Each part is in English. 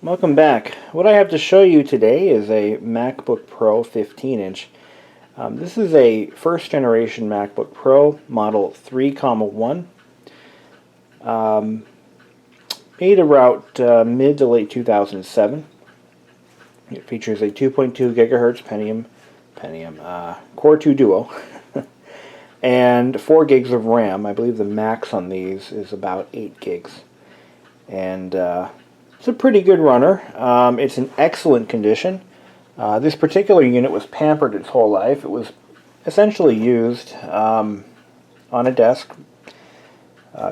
Welcome back. What I have to show you today is a MacBook Pro 15-inch. This is a first generation MacBook Pro model 3,1, made about mid to late 2007. It features a 2.2 gigahertz Pentium Core 2 Duo and 4 gigs of RAM. I believe the max on these is about 8 gigs. And it's a pretty good runner. It's in excellent condition. This particular unit was pampered its whole life. It was essentially used on a desk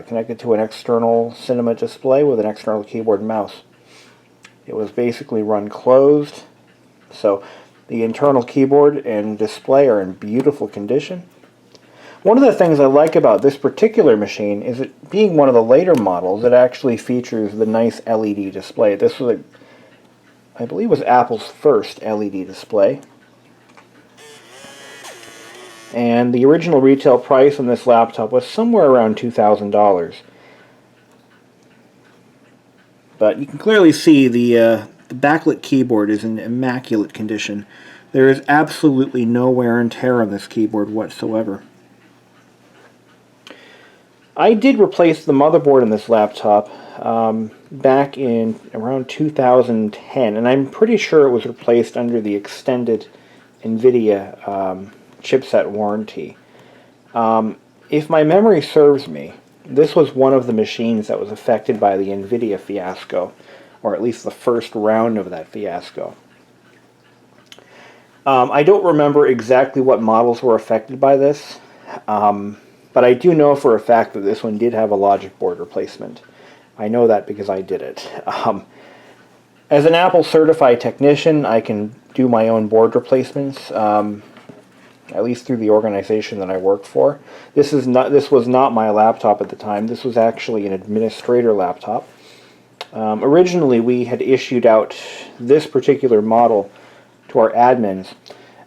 connected to an external cinema display with an external keyboard and mouse. It was basically run closed, so the internal keyboard and display are in beautiful condition. One of the things I like about this particular machine is it being one of the later models, it actually features the nice LED display. This was, I believe, was Apple's first LED display. And the original retail price on this laptop was somewhere around $2,000. But you can clearly see the backlit keyboard is in immaculate condition. There is absolutely no wear and tear on this keyboard whatsoever. I did replace the motherboard in this laptop back in around 2010, and I'm pretty sure it was replaced under the extended NVIDIA chipset warranty. If my memory serves me, this was one of the machines that was affected by the NVIDIA fiasco, or at least the first round of that fiasco. I don't remember exactly what models were affected by this. But I do know for a fact that this one did have a logic board replacement. I know that because I did it. As an Apple certified technician, I can do my own board replacements, at least through the organization that I work for. This was not my laptop at the time. This was actually an administrator laptop. Originally, we had issued out this particular model to our admins,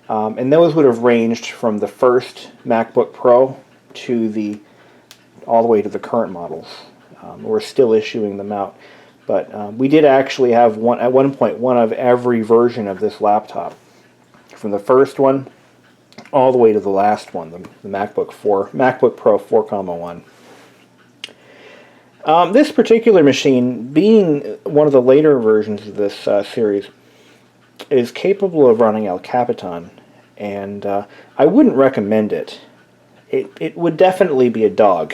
and those would have ranged from the first MacBook Pro to all the way to the current models. We're still issuing them out, but we did actually have at one point one of every version of this laptop, from the first one all the way to the last one, the MacBook Pro 4,1. This particular machine, being one of the later versions of this series, is capable of running El Capitan, and I wouldn't recommend it. It would definitely be a dog.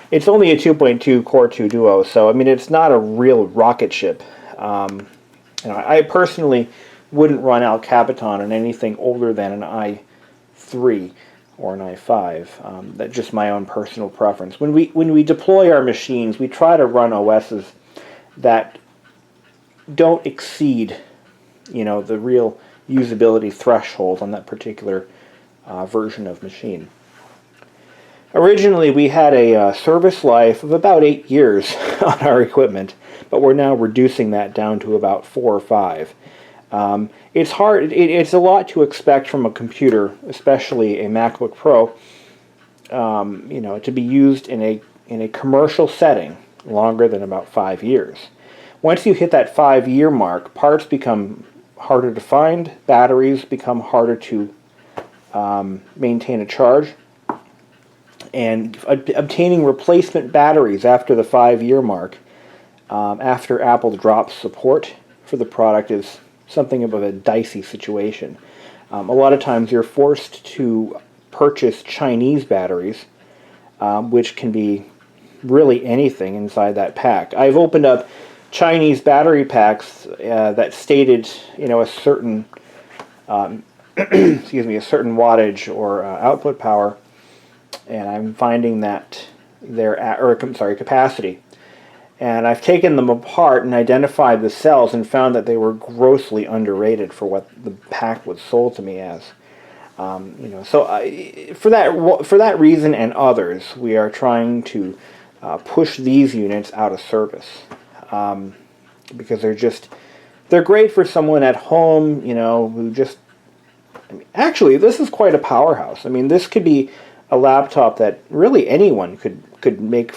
It's only a 2.2 Core 2 Duo, so I mean it's not a real rocket ship. I personally wouldn't run El Capitan on anything older than an i3 or an i5. That's just my own personal preference. When we deploy our machines, we try to run OSs that don't exceed, the real usability threshold on that particular version of machine. Originally, we had a service life of about 8 years on our equipment, but we're now reducing that down to about 4 or 5. It's hard. It's a lot to expect from a computer, especially a MacBook Pro, to be used in a commercial setting longer than about 5 years. Once you hit that 5-year mark, parts become harder to find, batteries become harder to maintain a charge, and obtaining replacement batteries after the 5-year mark, after Apple drops support for the product, is something of a dicey situation. A lot of times you're forced to purchase Chinese batteries, which can be really anything inside that pack. I've opened up Chinese battery packs that stated, a certain a certain wattage or output power, and I'm finding that capacity. And I've taken them apart and identified the cells and found that they were grossly underrated for what the pack was sold to me as. For that reason and others, we are trying to push these units out of service, because they're great for someone at home, who just. Actually, this is quite a powerhouse. I mean, this could be a laptop that really anyone could make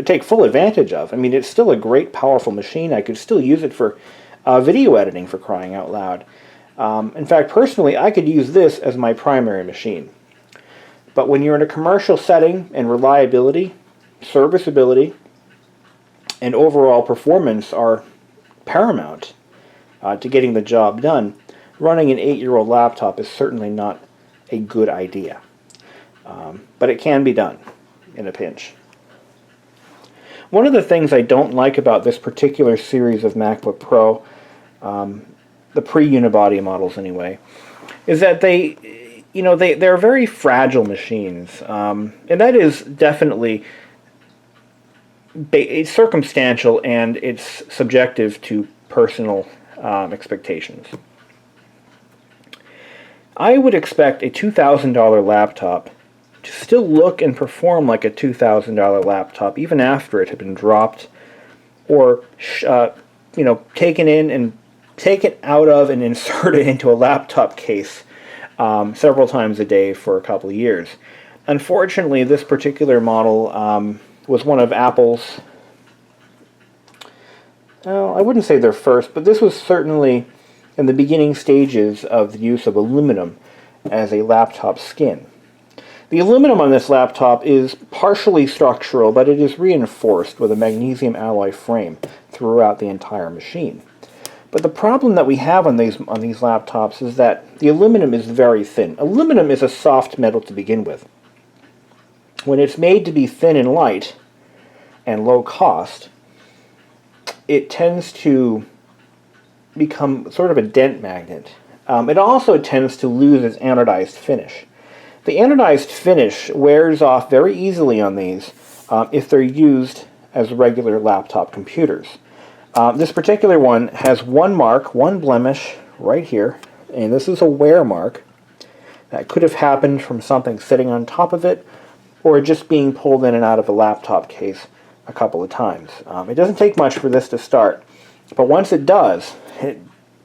take full advantage of. I mean, it's still a great, powerful machine. I could still use it for video editing, for crying out loud. In fact, personally, I could use this as my primary machine. But when you're in a commercial setting, and reliability, serviceability, and overall performance are paramount to getting the job done, running an 8-year-old laptop is certainly not a good idea. But it can be done in a pinch. One of the things I don't like about this particular series of MacBook Pro, the pre-unibody models anyway, is that they're very fragile machines, and that is definitely it's circumstantial, and it's subjective to personal expectations. I would expect a $2,000 laptop to still look and perform like a $2,000 laptop, even after it had been dropped or taken in and taken out of and inserted into a laptop case several times a day for a couple of years. Unfortunately, this particular model was one of Apple's, well, I wouldn't say their first, but this was certainly in the beginning stages of the use of aluminum as a laptop skin. The aluminum on this laptop is partially structural, but it is reinforced with a magnesium alloy frame throughout the entire machine. But the problem that we have on these laptops is that the aluminum is very thin. Aluminum is a soft metal to begin with. When it's made to be thin and light and low cost, it tends to become sort of a dent magnet. It also tends to lose its anodized finish. The anodized finish wears off very easily on these if they're used as regular laptop computers. This particular one has one mark, one blemish right here, and this is a wear mark that could have happened from something sitting on top of it or just being pulled in and out of a laptop case a couple of times. It doesn't take much for this to start, but once it does, it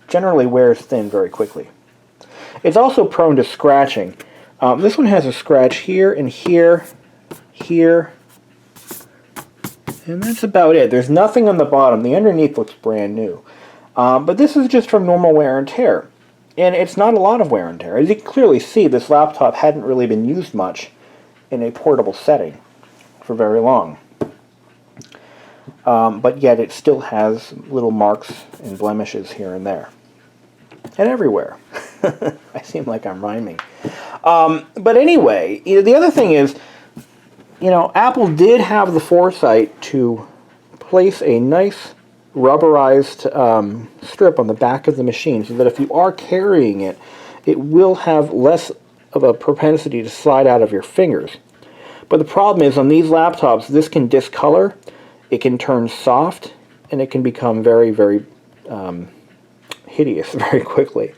generally wears thin very quickly. It's also prone to scratching. This one has a scratch here and here, here, and that's about it. There's nothing on the bottom. The underneath looks brand new. But this is just from normal wear and tear. And it's not a lot of wear and tear. As you can clearly see, this laptop hadn't really been used much in a portable setting for very long. But yet it still has little marks and blemishes here and there. And everywhere. I seem like I'm rhyming. But anyway, the other thing is, Apple did have the foresight to place a nice rubberized strip on the back of the machine so that if you are carrying it, it will have less of a propensity to slide out of your fingers. But the problem is, on these laptops, this can discolor, it can turn soft, and it can become very, very hideous very quickly.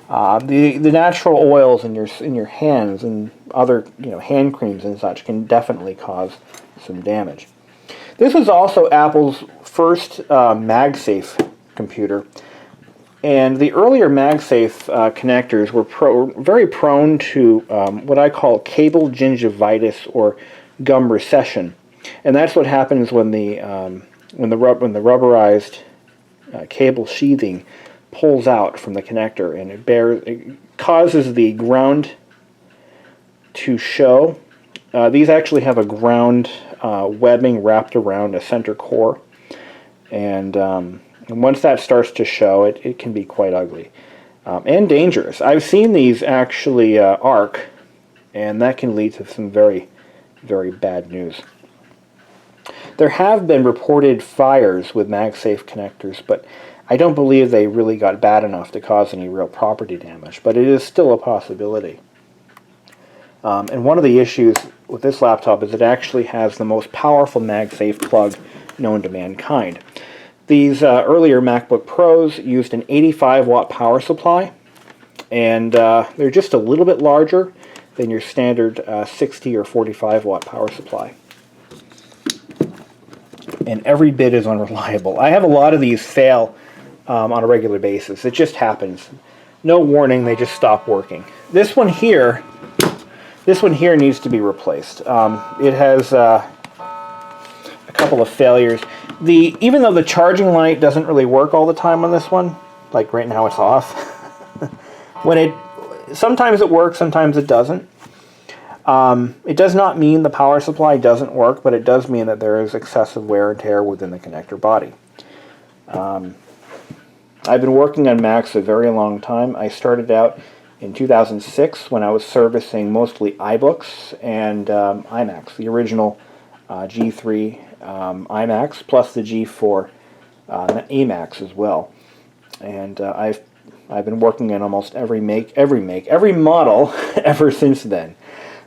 The natural oils in your hands and other hand creams and such can definitely cause some damage. This was also Apple's first MagSafe computer, and the earlier MagSafe connectors were very prone to what I call cable gingivitis or gum recession, and that's what happens when the rubberized cable sheathing pulls out from the connector, and it causes the ground to show. These actually have a ground webbing wrapped around a center core, and once that starts to show, it can be quite ugly and dangerous. I've seen these actually arc, and that can lead to some very, very bad news. There have been reported fires with MagSafe connectors, but I don't believe they really got bad enough to cause any real property damage, but it is still a possibility. And one of the issues with this laptop is it actually has the most powerful MagSafe plug known to mankind. These earlier MacBook Pros used an 85-watt power supply, and they're just a little bit larger than your standard 60 or 45-watt power supply. And every bit is unreliable. I have a lot of these fail on a regular basis. It just happens. No warning, they just stop working. This one here needs to be replaced. It has couple of failures. Even though the charging light doesn't really work all the time on this one, like right now it's off. Sometimes it works, sometimes it doesn't. It does not mean the power supply doesn't work, but it does mean that there is excessive wear and tear within the connector body. I've been working on Macs a very long time. I started out in 2006 when I was servicing mostly iBooks and iMacs, the original G3 iMacs plus the G4 eMacs as well. And I've been working on almost every model ever since then.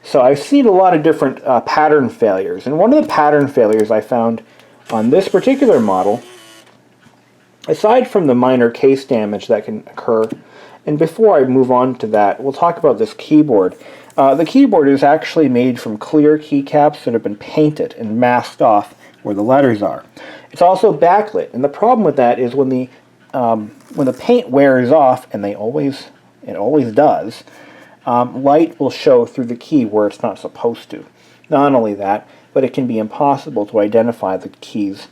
So I've seen a lot of different pattern failures. And one of the pattern failures I found on this particular model, aside from the minor case damage that can occur, and before I move on to that, we'll talk about this keyboard. The keyboard is actually made from clear keycaps that have been painted and masked off where the letters are. It's also backlit, and the problem with that is when the paint wears off, and it always does, light will show through the key where it's not supposed to. Not only that, but it can be impossible to identify the keys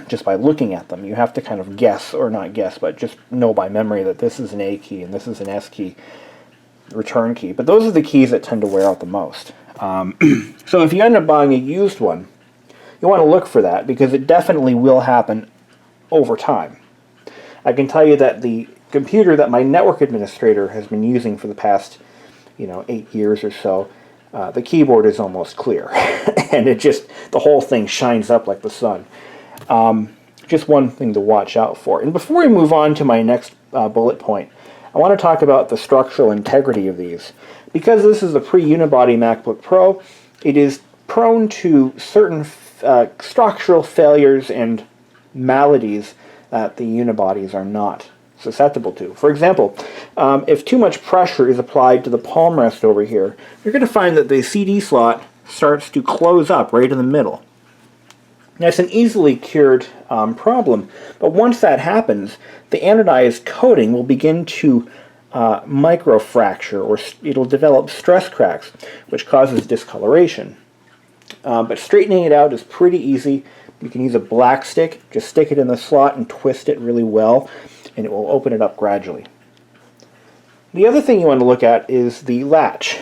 just by looking at them. You have to kind of guess, or not guess, but just know by memory that this is an A key and this is an S key, return key. But those are the keys that tend to wear out the most. So if you end up buying a used one, you want to look for that, because it definitely will happen over time. I can tell you that the computer that my network administrator has been using for the past 8 years or so, the keyboard is almost clear. And the whole thing shines up like the sun. Just one thing to watch out for. And before we move on to my next bullet point, I want to talk about the structural integrity of these. Because this is a pre-unibody MacBook Pro, it is prone to certain structural failures and maladies that the unibodies are not susceptible to. For example, if too much pressure is applied to the palm rest over here, you're going to find that the CD slot starts to close up right in the middle. That's an easily cured problem, but once that happens, the anodized coating will begin to microfracture, or it'll develop stress cracks, which causes discoloration. But straightening it out is pretty easy. You can use a black stick, just stick it in the slot and twist it really well, and it will open it up gradually. The other thing you want to look at is the latch.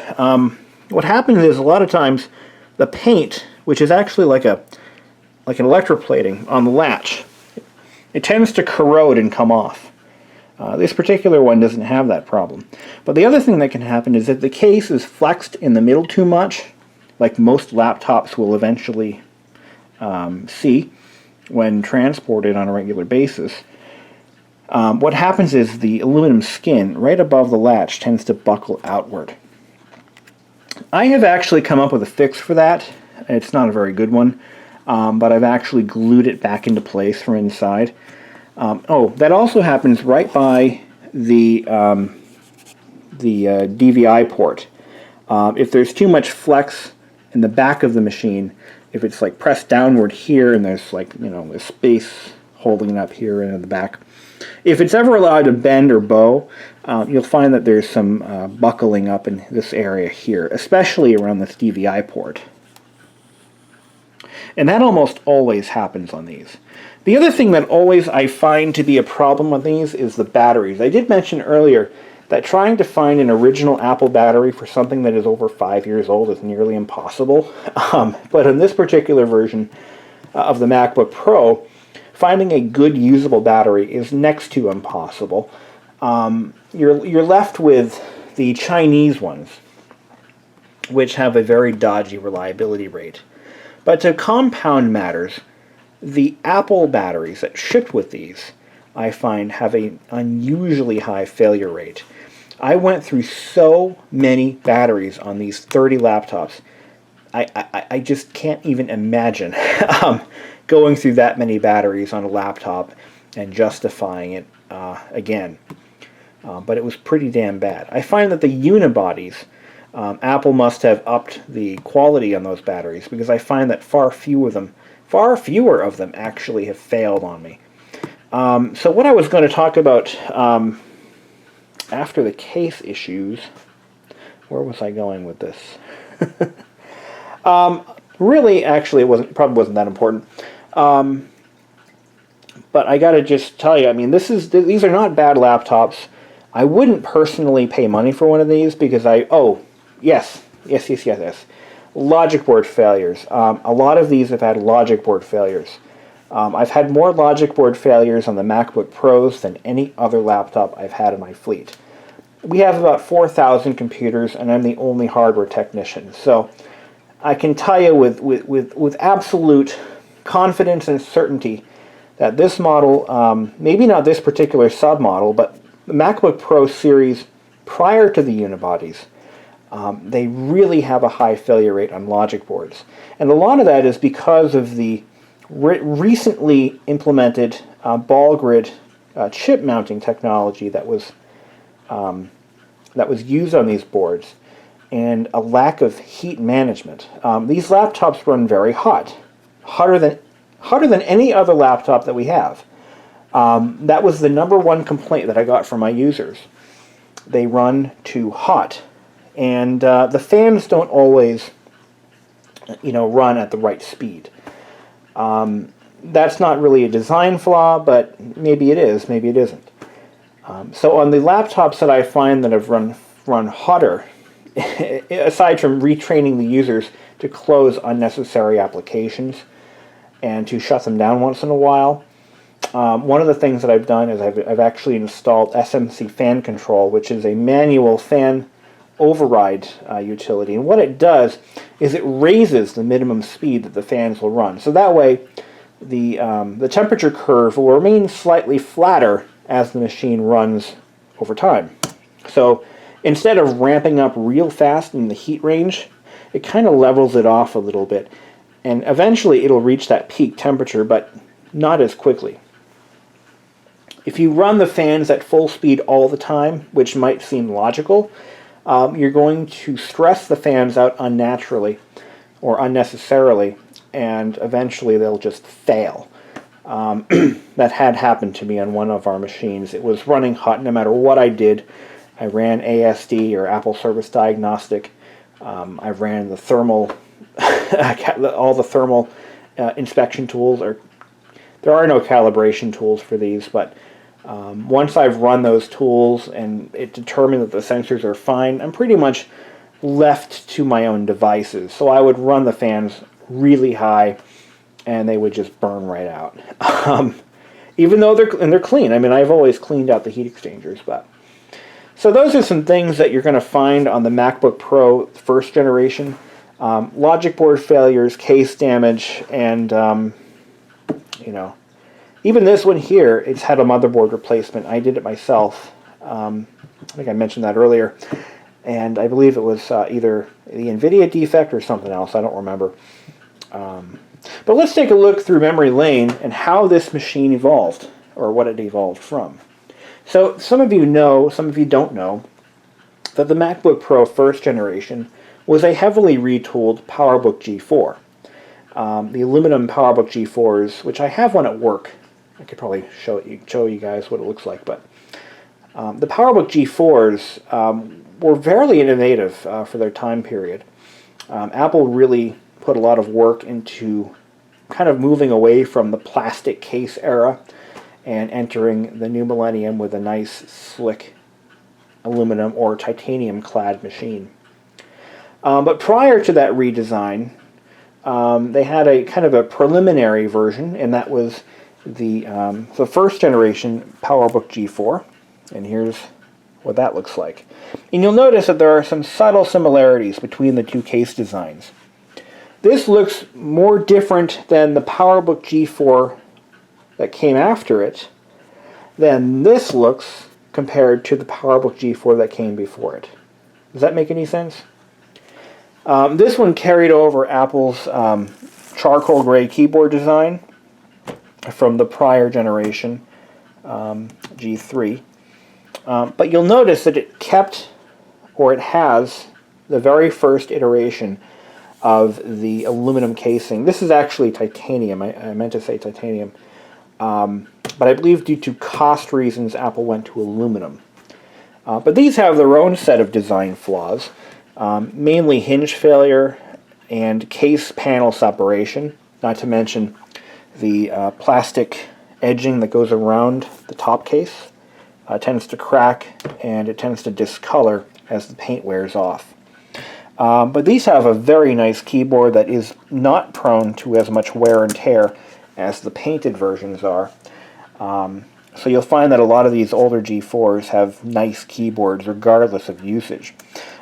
What happens is a lot of times the paint, which is actually like an electroplating on the latch, it tends to corrode and come off. This particular one doesn't have that problem. But the other thing that can happen is that the case is flexed in the middle too much, like most laptops will eventually see when transported on a regular basis. What happens is the aluminum skin right above the latch tends to buckle outward. I have actually come up with a fix for that. It's not a very good one, but I've actually glued it back into place from inside. That also happens right by the DVI port. If there's too much flex in the back of the machine, if it's like pressed downward here and there's a space holding it up here and in the back, if it's ever allowed to bend or bow, you'll find that there's some buckling up in this area here, especially around this DVI port. And that almost always happens on these. The other thing that always I find to be a problem with these is the batteries. I did mention earlier that trying to find an original Apple battery for something that is over 5 years old is nearly impossible. But in this particular version of the MacBook Pro, finding a good usable battery is next to impossible. You're left with the Chinese ones, which have a very dodgy reliability rate. But to compound matters, the Apple batteries that shipped with these, I find, have an unusually high failure rate. I went through so many batteries on these 30 laptops. I just can't even imagine going through that many batteries on a laptop and justifying it again. But it was pretty damn bad. I find that the unibodies, Apple must have upped the quality on those batteries, because I find that far fewer of them actually have failed on me. So what I was going to talk about after the case issues, where was I going with this? Really, actually, probably wasn't that important. But I gotta just tell you, I mean, these are not bad laptops. I wouldn't personally pay money for one of these because yes, logic board failures. A lot of these have had logic board failures. I've had more logic board failures on the MacBook Pros than any other laptop I've had in my fleet. We have about 4,000 computers, and I'm the only hardware technician. So I can tell you with absolute confidence and certainty that this model, maybe not this particular submodel, but the MacBook Pro series prior to the unibodies, they really have a high failure rate on logic boards. And a lot of that is because of the recently implemented ball grid chip mounting technology that was used on these boards, and a lack of heat management. These laptops run very hot, hotter than any other laptop that we have. That was the #1 complaint that I got from my users. They run too hot, and the fans don't always, run at the right speed. That's not really a design flaw, but maybe it is, maybe it isn't. So on the laptops that I find that have run hotter, aside from retraining the users to close unnecessary applications and to shut them down once in a while, one of the things that I've done is I've actually installed SMC fan control, which is a manual fan override utility. And what it does is it raises the minimum speed that the fans will run. So that way the temperature curve will remain slightly flatter as the machine runs over time. So instead of ramping up real fast in the heat range, it kind of levels it off a little bit. And eventually it'll reach that peak temperature, but not as quickly. If you run the fans at full speed all the time, which might seem logical, you're going to stress the fans out unnaturally or unnecessarily, and eventually they'll just fail. That had happened to me on one of our machines. It was running hot no matter what I did. I ran ASD, or Apple Service Diagnostic. I ran the thermal, all the thermal inspection tools. There are no calibration tools for these, but once I've run those tools and it determined that the sensors are fine, I'm pretty much left to my own devices. So I would run the fans really high, and they would just burn right out. Even though they're clean. I mean, I've always cleaned out the heat exchangers, but. So those are some things that you're going to find on the MacBook Pro first generation. Logic board failures, case damage, and, even this one here, it's had a motherboard replacement. I did it myself. I think I mentioned that earlier. And I believe it was either the NVIDIA defect or something else. I don't remember. But let's take a look through memory lane and how this machine evolved, or what it evolved from. So some of you know, some of you don't know, that the MacBook Pro first generation was a heavily retooled PowerBook G4. The aluminum PowerBook G4s, which I have one at work. I could probably show you guys what it looks like, but the PowerBook G4s were fairly innovative for their time period. Apple really put a lot of work into kind of moving away from the plastic case era and entering the new millennium with a nice, slick aluminum or titanium clad machine. But prior to that redesign, they had a kind of a preliminary version, and that was the first generation PowerBook G4. And here's what that looks like. And you'll notice that there are some subtle similarities between the two case designs. This looks more different than the PowerBook G4 that came after it than this looks compared to the PowerBook G4 that came before it. Does that make any sense? This one carried over Apple's charcoal gray keyboard design from the prior generation, G3. But you'll notice that it kept, or it has, the very first iteration of the aluminum casing. This is actually titanium. I meant to say titanium. But I believe due to cost reasons, Apple went to aluminum. But these have their own set of design flaws, mainly hinge failure and case panel separation, not to mention the plastic edging that goes around the top case. Tends to crack and it tends to discolor as the paint wears off. But these have a very nice keyboard that is not prone to as much wear and tear as the painted versions are. So you'll find that a lot of these older G4s have nice keyboards regardless of usage.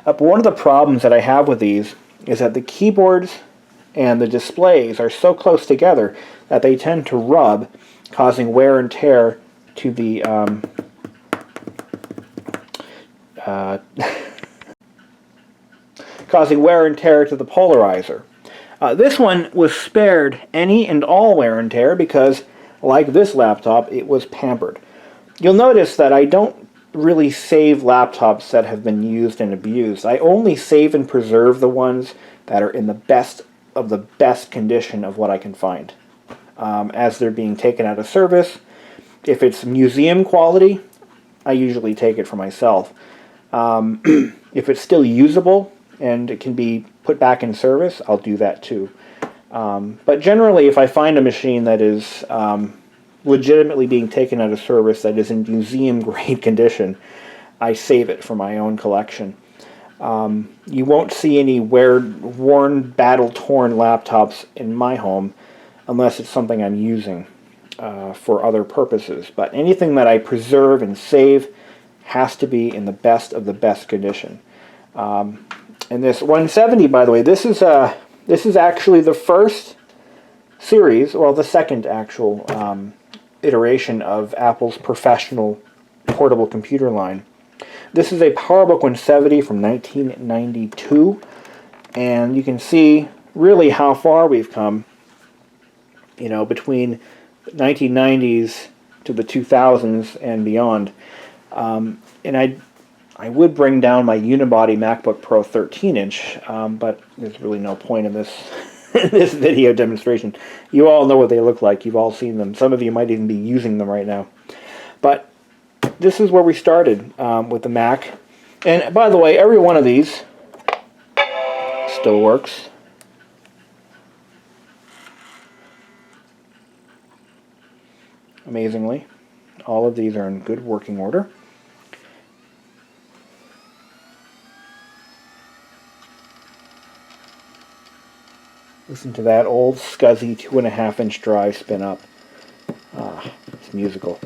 But one of the problems that I have with these is that the keyboards and the displays are so close together that they tend to rub, causing wear and tear to the causing wear and tear to the polarizer. This one was spared any and all wear and tear because, like this laptop, it was pampered. You'll notice that I don't really save laptops that have been used and abused. I only save and preserve the ones that are in the best of the best condition of what I can find. As they're being taken out of service, if it's museum quality, I usually take it for myself. If it's still usable and it can be put back in service, I'll do that too. But generally, if I find a machine that is legitimately being taken out of service, that is in museum-grade condition, I save it for my own collection. You won't see any worn, battle-torn laptops in my home unless it's something I'm using for other purposes. But anything that I preserve and save has to be in the best of the best condition. And this 170, by the way, this is actually the first series, well, the second actual iteration of Apple's professional portable computer line. This is a PowerBook 170 from 1992, and you can see really how far we've come, you know, between the 1990s to the 2000s and beyond. And I would bring down my unibody MacBook Pro 13-inch, but there's really no point in this this video demonstration. You all know what they look like. You've all seen them. Some of you might even be using them right now. But this is where we started with the Mac. And by the way, every one of these still works. Amazingly, all of these are in good working order. Listen to that old scuzzy 2.5-inch drive spin up. It's musical.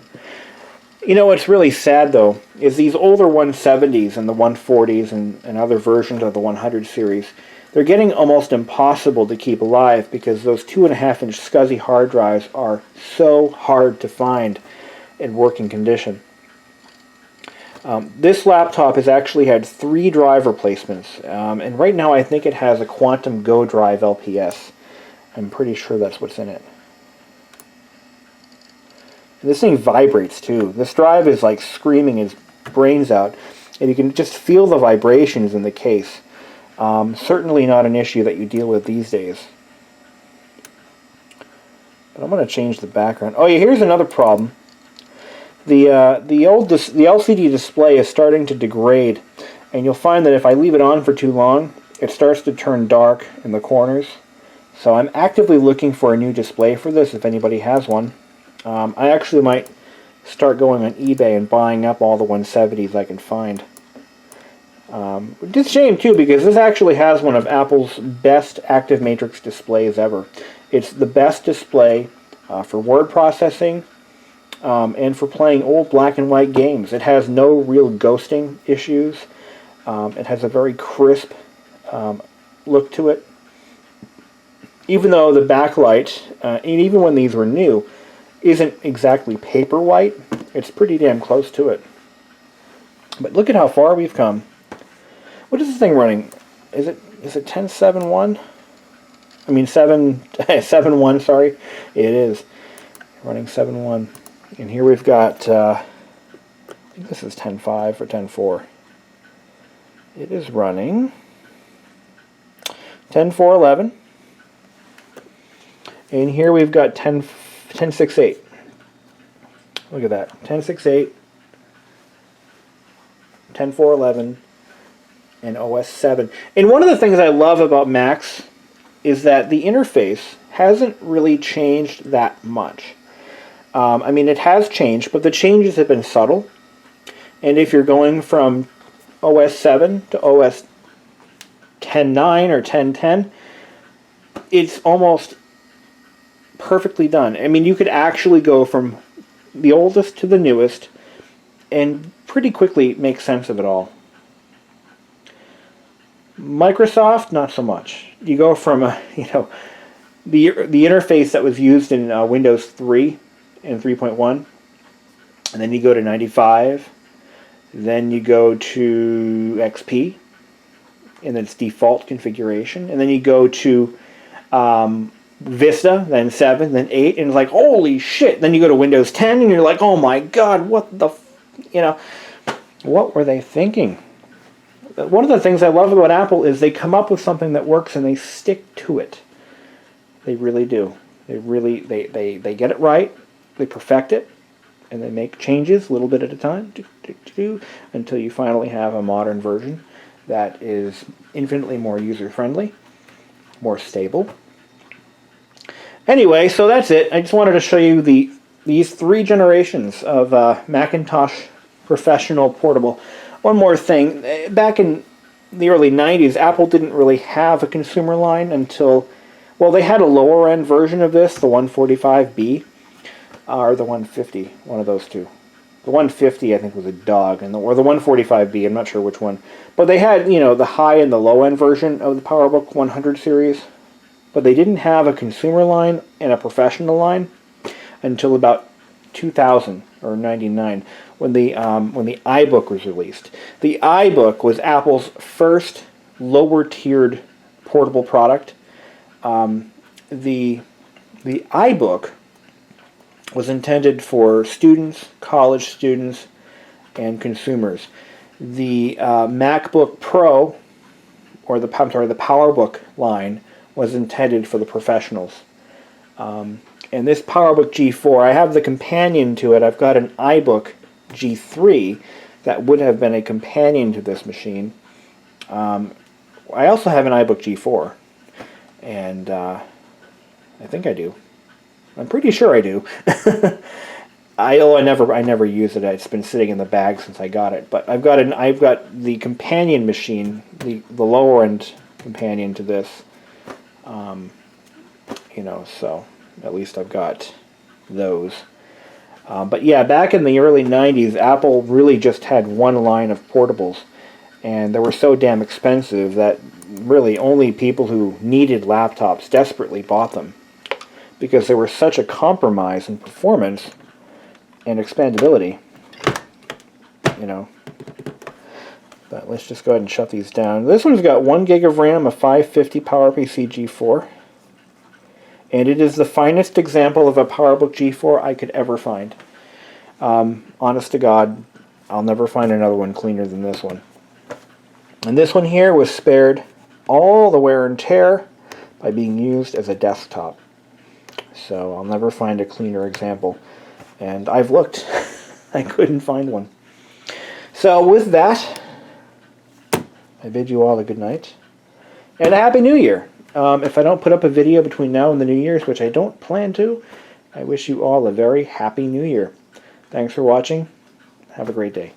You know what's really sad though is these older 170s and the 140s and other versions of the 100 series, they're getting almost impossible to keep alive because those 2.5-inch scuzzy hard drives are so hard to find in working condition. This laptop has actually had 3 drive replacements, and right now I think it has a Quantum Go drive LPS. I'm pretty sure that's what's in it. And this thing vibrates too. This drive is like screaming its brains out, and you can just feel the vibrations in the case. Certainly not an issue that you deal with these days. But I'm going to change the background. Oh yeah, here's another problem. The LCD display is starting to degrade, and you'll find that if I leave it on for too long, it starts to turn dark in the corners. So I'm actively looking for a new display for this if anybody has one. I actually might start going on eBay and buying up all the 170s I can find. It's a shame too because this actually has one of Apple's best active matrix displays ever. It's the best display for word processing, and for playing old black and white games. It has no real ghosting issues. It has a very crisp look to it. Even though the backlight, and even when these were new, isn't exactly paper white, it's pretty damn close to it. But look at how far we've come. What is this thing running? Is it 10.7.1? I mean 7.1, sorry. It is running 7.1. And here we've got, I think this is 10.5 or 10.4. It is running 10.4.11. And here we've got 10.6.8. Look at that. 10.6.8, 10.4.11, and OS 7. And one of the things I love about Macs is that the interface hasn't really changed that much. I mean, it has changed, but the changes have been subtle. And if you're going from OS 7 to OS 10.9 or 10.10, it's almost perfectly done. I mean, you could actually go from the oldest to the newest and pretty quickly make sense of it all. Microsoft, not so much. You go from the interface that was used in Windows 3 and 3.1, and then you go to 95, then you go to XP, and its default configuration, and then you go to Vista, then 7, then 8, and it's like, holy shit! Then you go to Windows 10, and you're like, oh my god, what the, what were they thinking? One of the things I love about Apple is they come up with something that works and they stick to it. They really do. They get it right, they perfect it, and they make changes a little bit at a time until you finally have a modern version that is infinitely more user-friendly, more stable. Anyway, so that's it. I just wanted to show you these 3 generations of Macintosh Professional Portable. One more thing. Back in the early 90s, Apple didn't really have a consumer line until, well, they had a lower-end version of this, the 145B, or the 150, one of those two. The 150, I think, was a dog, or the 145B, I'm not sure which one. But they had, the high and the low-end version of the PowerBook 100 series. But they didn't have a consumer line and a professional line until about 2000 or 99 when the iBook was released. The iBook was Apple's first lower-tiered portable product. The iBook was intended for students, college students, and consumers. The MacBook Pro, or the PowerBook line, was intended for the professionals. And this PowerBook G4, I have the companion to it. I've got an iBook G3 that would have been a companion to this machine. I also have an iBook G4, and I think I do. I'm pretty sure I do. I never use it. It's been sitting in the bag since I got it. But I've got the companion machine, the lower end companion to this. So at least I've got those. But yeah, back in the early 90s, Apple really just had one line of portables, and they were so damn expensive that really only people who needed laptops desperately bought them, because they were such a compromise in performance and expandability. But let's just go ahead and shut these down. This one's got 1 gig of RAM, a 550 PowerPC G4. And it is the finest example of a PowerBook G4 I could ever find. Honest to God, I'll never find another one cleaner than this one. And this one here was spared all the wear and tear by being used as a desktop. So I'll never find a cleaner example. And I've looked. I couldn't find one. So with that, I bid you all a good night. And a Happy New Year. If I don't put up a video between now and the New Year's, which I don't plan to, I wish you all a very Happy New Year. Thanks for watching. Have a great day.